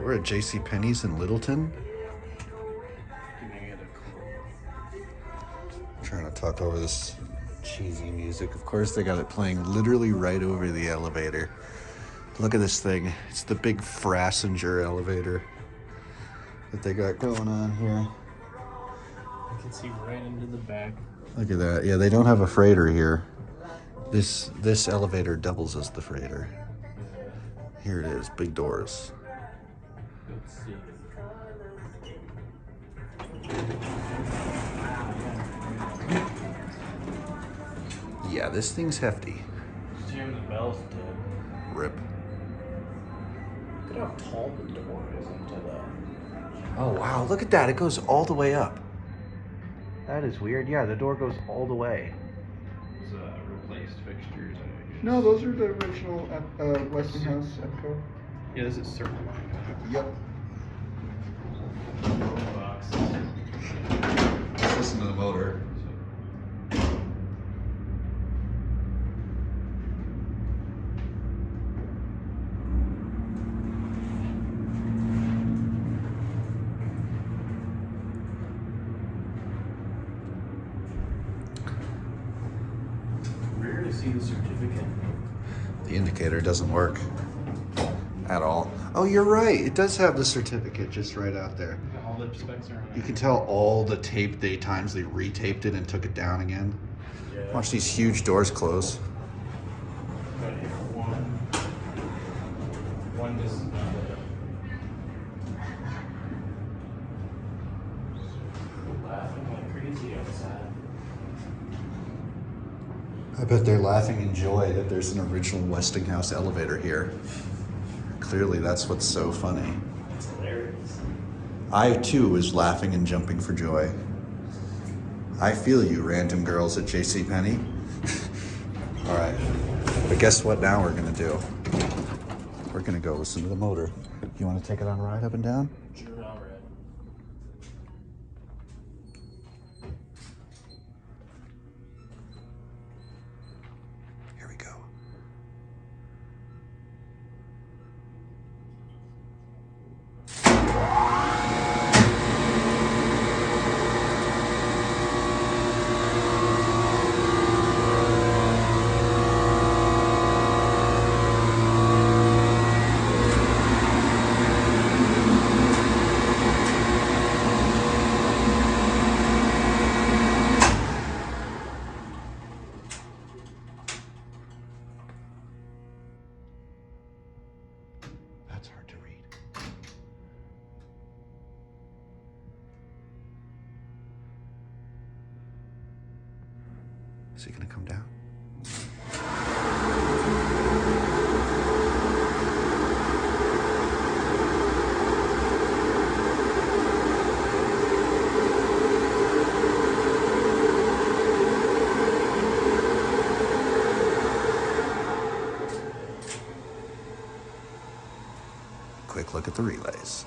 We're at JCPenney's in Littleton. I'm trying to talk over this cheesy music. Of course, they got it playing literally right over the elevator. Look at this thing. It's the big Frassenger elevator that they got going on here. I can see right into the back. Look at that. Yeah, they don't have a freighter here. This elevator doubles as the freighter. Here it is, big doors. Let's see. Yeah, this thing's hefty. Jam the bells did. Rip. Look at how tall the door is into the... Oh wow, look at that. It goes all the way up. That is weird. Yeah, the door goes all the way. Those replaced fixtures. No, those are the original Westinghouse Epco. Yeah, this is Circleline. Yep. Box. Let's listen to the motor. Rare to see the certificate. The indicator doesn't work at all. Oh, you're right. It does have the certificate just right out there. All the specs are on You can tell all the times they retaped it and took it down again. Yeah. Watch these huge doors close. Got here one is laughing like crazy outside. I bet they're laughing in joy that there's an original Westinghouse elevator here. Clearly, that's what's so funny. It's hilarious. I, too, was laughing and jumping for joy. I feel you, random girls at JCPenney. All right, but guess what now we're gonna do? We're gonna go listen to the motor. You wanna take it on a ride up and down? Sure, all right. Here we go. That's hard to read. Is he gonna come down? Quick look at the relays.